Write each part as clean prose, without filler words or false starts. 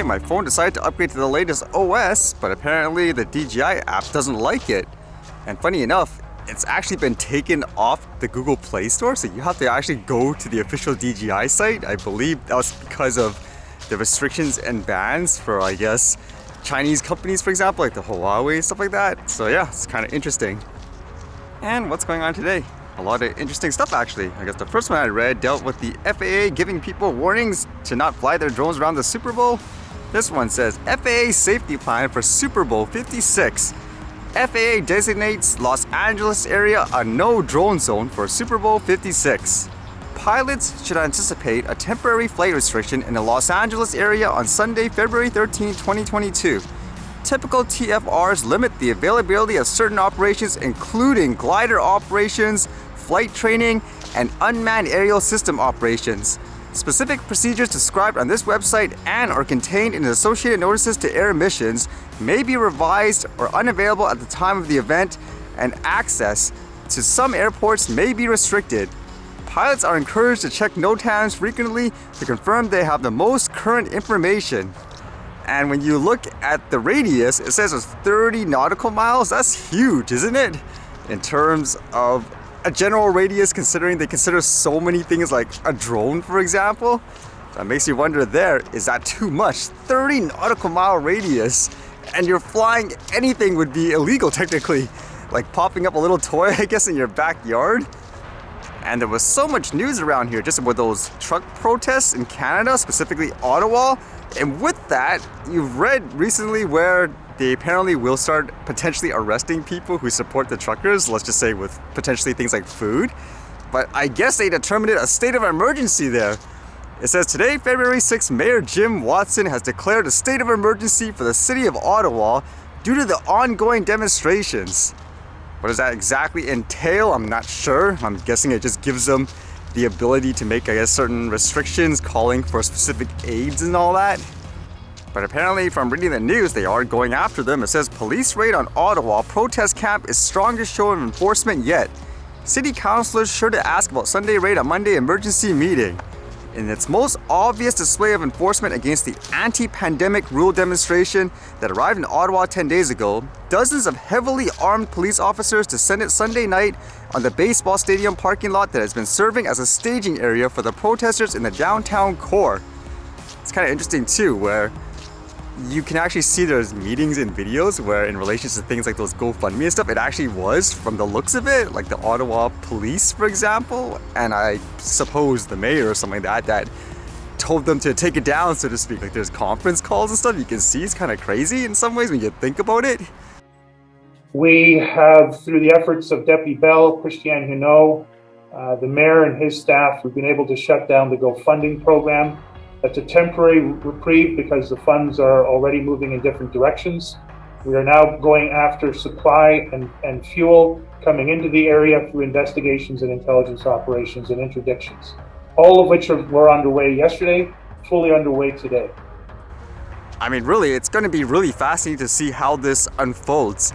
yesterday, my phone decided to upgrade to the latest OS, but apparently the DJI app doesn't like it. And funny enough, it's actually been taken off the Google Play Store, so you have to actually go to the official DJI site. I believe that was because of the restrictions and bans for, I guess, Chinese companies, for example, like the Huawei, stuff like that. So yeah, it's kind of interesting. And what's going on today? A lot of interesting stuff, actually. I guess the first one I read dealt with the FAA giving people warnings to not fly their drones around the Super Bowl. This one says, FAA safety plan for Super Bowl 56. FAA designates Los Angeles area a no drone zone for Super Bowl 56. Pilots should anticipate a temporary flight restriction in the Los Angeles area on Sunday, February 13, 2022. Typical TFRs limit the availability of certain operations, including glider operations, flight training, and unmanned aerial system operations. Specific procedures described on this website and are contained in the associated notices to air missions may be revised or unavailable at the time of the event, and access to some airports may be restricted. Pilots are encouraged to check NOTAMs frequently to confirm they have the most current information. And when you look at the radius, it says it's 30 nautical miles. That's huge, isn't it? In terms of a general radius, considering they consider so many things like a drone, for example. That makes you wonder there, is that too much? 30 nautical mile radius, and you're flying anything would be illegal technically. Like popping up a little toy, I guess, in your backyard. And there was so much news around here just with those truck protests in Canada, specifically Ottawa. And with that, you've read recently where they apparently will start potentially arresting people who support the truckers, let's just say with potentially things like food. But I guess they determined it a state of emergency there. It says today, February 6th, Mayor Jim Watson has declared a state of emergency for the city of Ottawa due to the ongoing demonstrations. What does that exactly entail? I'm not sure. I'm guessing it just gives them the ability to make, I guess, certain restrictions calling for specific aids and all that. But apparently from reading the news, they are going after them. It says police raid on Ottawa protest camp is strongest show of enforcement yet. City councillors sure to ask about Sunday raid on Monday emergency meeting. In its most obvious display of enforcement against the anti-pandemic rule demonstration that arrived in Ottawa 10 days ago, dozens of heavily armed police officers descended Sunday night on the baseball stadium parking lot that has been serving as a staging area for the protesters in the downtown core. It's kind of interesting too, where you can actually see there's meetings and videos where in relation to things like those GoFundMe and stuff, it actually was, from the looks of it, like the Ottawa police, for example, and I suppose the mayor or something like that told them to take it down, so to speak. Like there's conference calls and stuff you can see. It's kind of crazy in some ways when you think about it. We have, through the efforts of Deputy Bell, Christiane Huneau, the mayor and his staff, we've been able to shut down the GoFundMe program. That's a temporary reprieve because the funds are already moving in different directions. We are now going after supply and fuel coming into the area through investigations and intelligence operations and interdictions, all of which were underway yesterday, fully underway today. I mean, really, it's going to be really fascinating to see how this unfolds.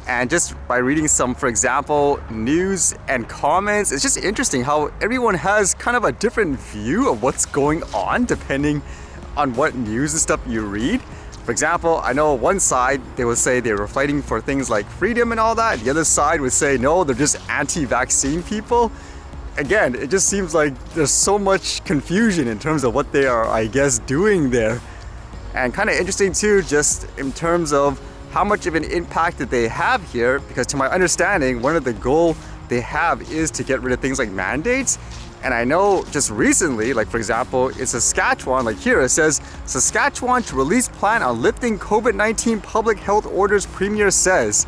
And just by reading some, for example, news and comments, it's just interesting how everyone has kind of a different view of what's going on depending on what news and stuff you read. For example, I know one side, they would say they were fighting for things like freedom and all that. The other side would say, no, they're just anti-vaccine people. Again, it just seems like there's so much confusion in terms of what they are, I guess, doing there. And kind of interesting too, just in terms of how much of an impact that they have here, because to my understanding, one of the goals they have is to get rid of things like mandates. And I know just recently, like for example, in Saskatchewan, like here it says, Saskatchewan to release plan on lifting COVID-19 public health orders, Premier says.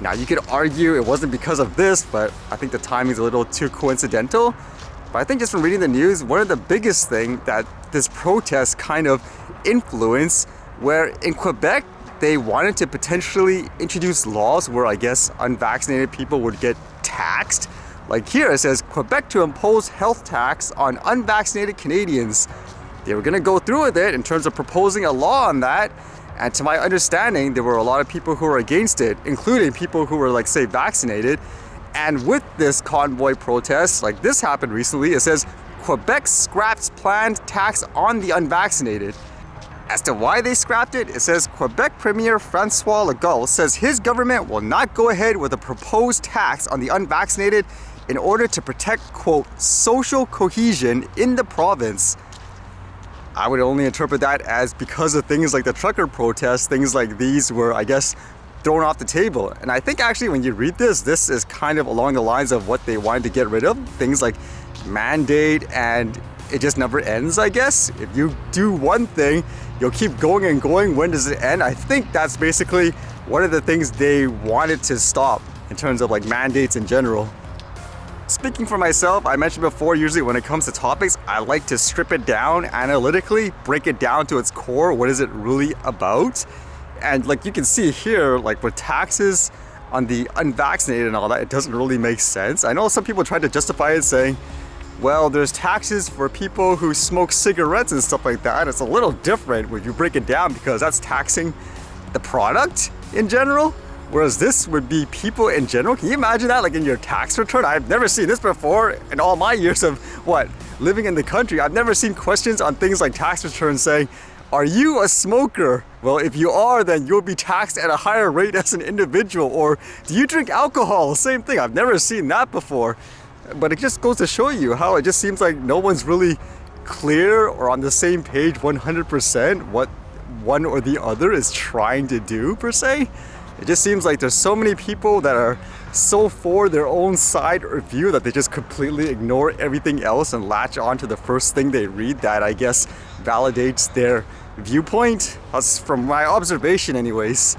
Now you could argue it wasn't because of this, but I think the timing's a little too coincidental. But I think just from reading the news, one of the biggest thing that this protest kind of influenced, where in Quebec, they wanted to potentially introduce laws where I guess unvaccinated people would get taxed. Like here it says, Quebec to impose health tax on unvaccinated Canadians. They were gonna go through with it in terms of proposing a law on that. And to my understanding, there were a lot of people who were against it, including people who were, like, say, vaccinated. And with this convoy protest, like this happened recently, it says, Quebec scraps planned tax on the unvaccinated. As to why they scrapped it, it says Quebec Premier Francois Legault says his government will not go ahead with a proposed tax on the unvaccinated in order to protect, quote, social cohesion in the province. I would only interpret that as because of things like the trucker protests, things like these were, I guess, thrown off the table. And I think actually when you read this is kind of along the lines of what they wanted to get rid of. Things like mandate, and it just never ends, I guess. If you do one thing, you'll keep going and going. When does it end? I think that's basically one of the things they wanted to stop in terms of like mandates in general. Speaking for myself, I mentioned before, usually when it comes to topics, I like to strip it down analytically, break it down to its core. What is it really about? And like you can see here, like with taxes on the unvaccinated and all that, it doesn't really make sense. I know some people try to justify it saying, well, there's taxes for people who smoke cigarettes and stuff like that. It's a little different when you break it down because that's taxing the product in general. Whereas this would be people in general. Can you imagine that, like in your tax return? I've never seen this before in all my years of living in the country. I've never seen questions on things like tax returns saying, are you a smoker? Well, if you are, then you'll be taxed at a higher rate as an individual. Or do you drink alcohol? Same thing. I've never seen that before. But it just goes to show you how it just seems like no one's really clear or on the same page 100% what one or the other is trying to do per se. It just seems like there's so many people that are so for their own side or view that they just completely ignore everything else and latch on to the first thing they read that I guess validates their viewpoint. That's from my observation anyways.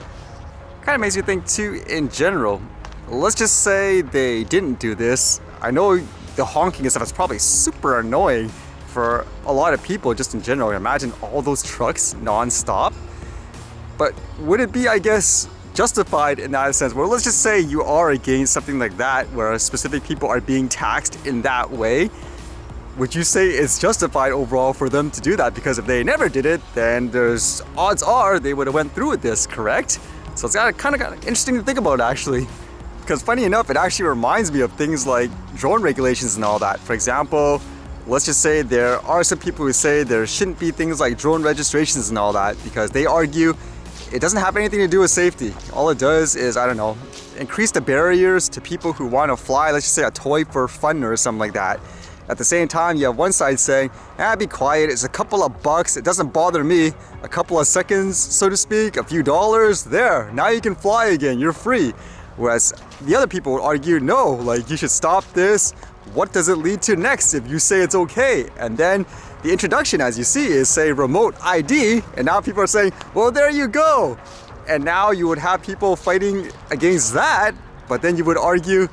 Kind of makes you think too in general. Let's just say they didn't do this. I know the honking and stuff is probably super annoying for a lot of people just in general. Imagine all those trucks non-stop. But would it be, I guess, justified in that sense? Well, let's just say you are against something like that where specific people are being taxed in that way. Would you say it's justified overall for them to do that? Because if they never did it, then there's odds are they would have went through with this, correct? So it's kind of interesting to think about actually. Because funny enough, it actually reminds me of things like drone regulations and all that. For example, let's just say there are some people who say there shouldn't be things like drone registrations and all that because they argue it doesn't have anything to do with safety. All it does is, I don't know, increase the barriers to people who want to fly, let's just say a toy for fun or something like that. At the same time, you have one side saying, be quiet, it's a couple of bucks, it doesn't bother me. A couple of seconds, so to speak, a few dollars, there, now you can fly again, you're free. Whereas the other people would argue, no, like you should stop this. What does it lead to next if you say it's okay? And then the introduction, as you see, is say remote ID, and now people are saying, well, there you go. And now you would have people fighting against that, but then you would argue,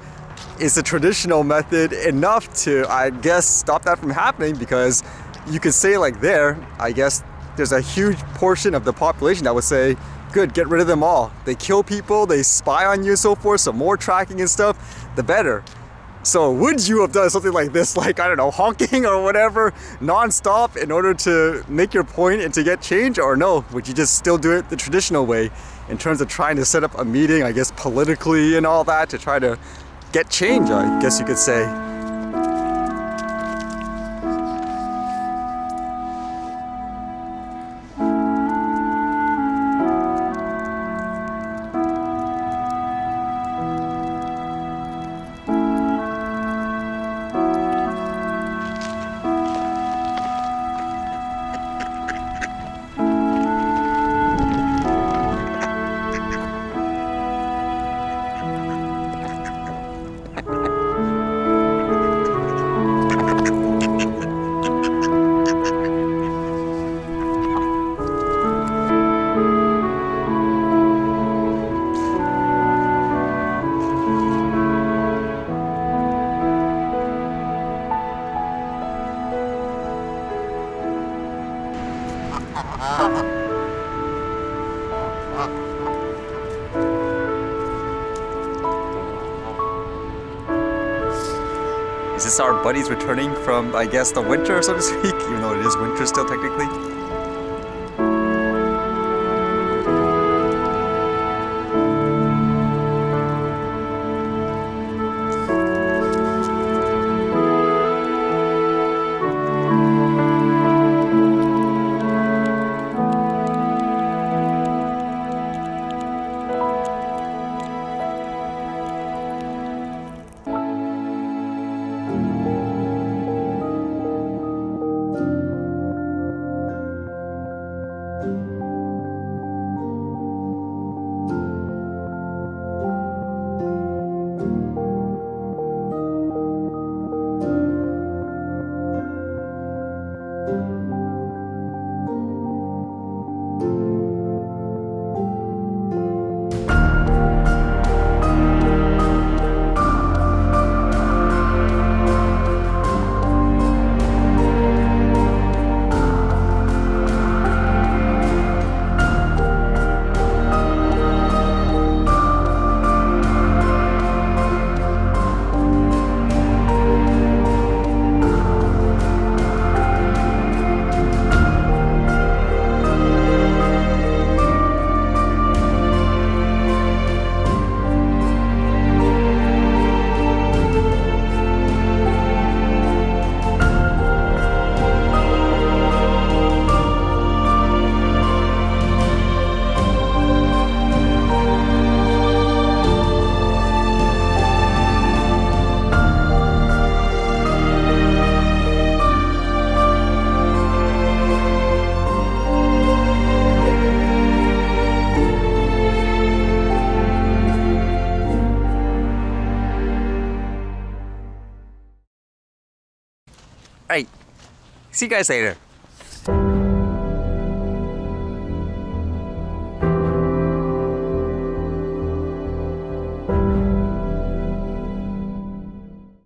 is the traditional method enough to, I guess, stop that from happening? Because you could say like there, I guess there's a huge portion of the population that would say, good, get rid of them all. They kill people, they spy on you and so forth, so more tracking and stuff, the better. So would you have done something like this, like, I don't know, honking or whatever, non-stop in order to make your point and to get change, or no? Would you just still do it the traditional way in terms of trying to set up a meeting, I guess, politically and all that to try to get change, I guess you could say? Is this our buddies returning from, I guess, the winter, so to speak? Even though it is winter still, technically. See you guys later.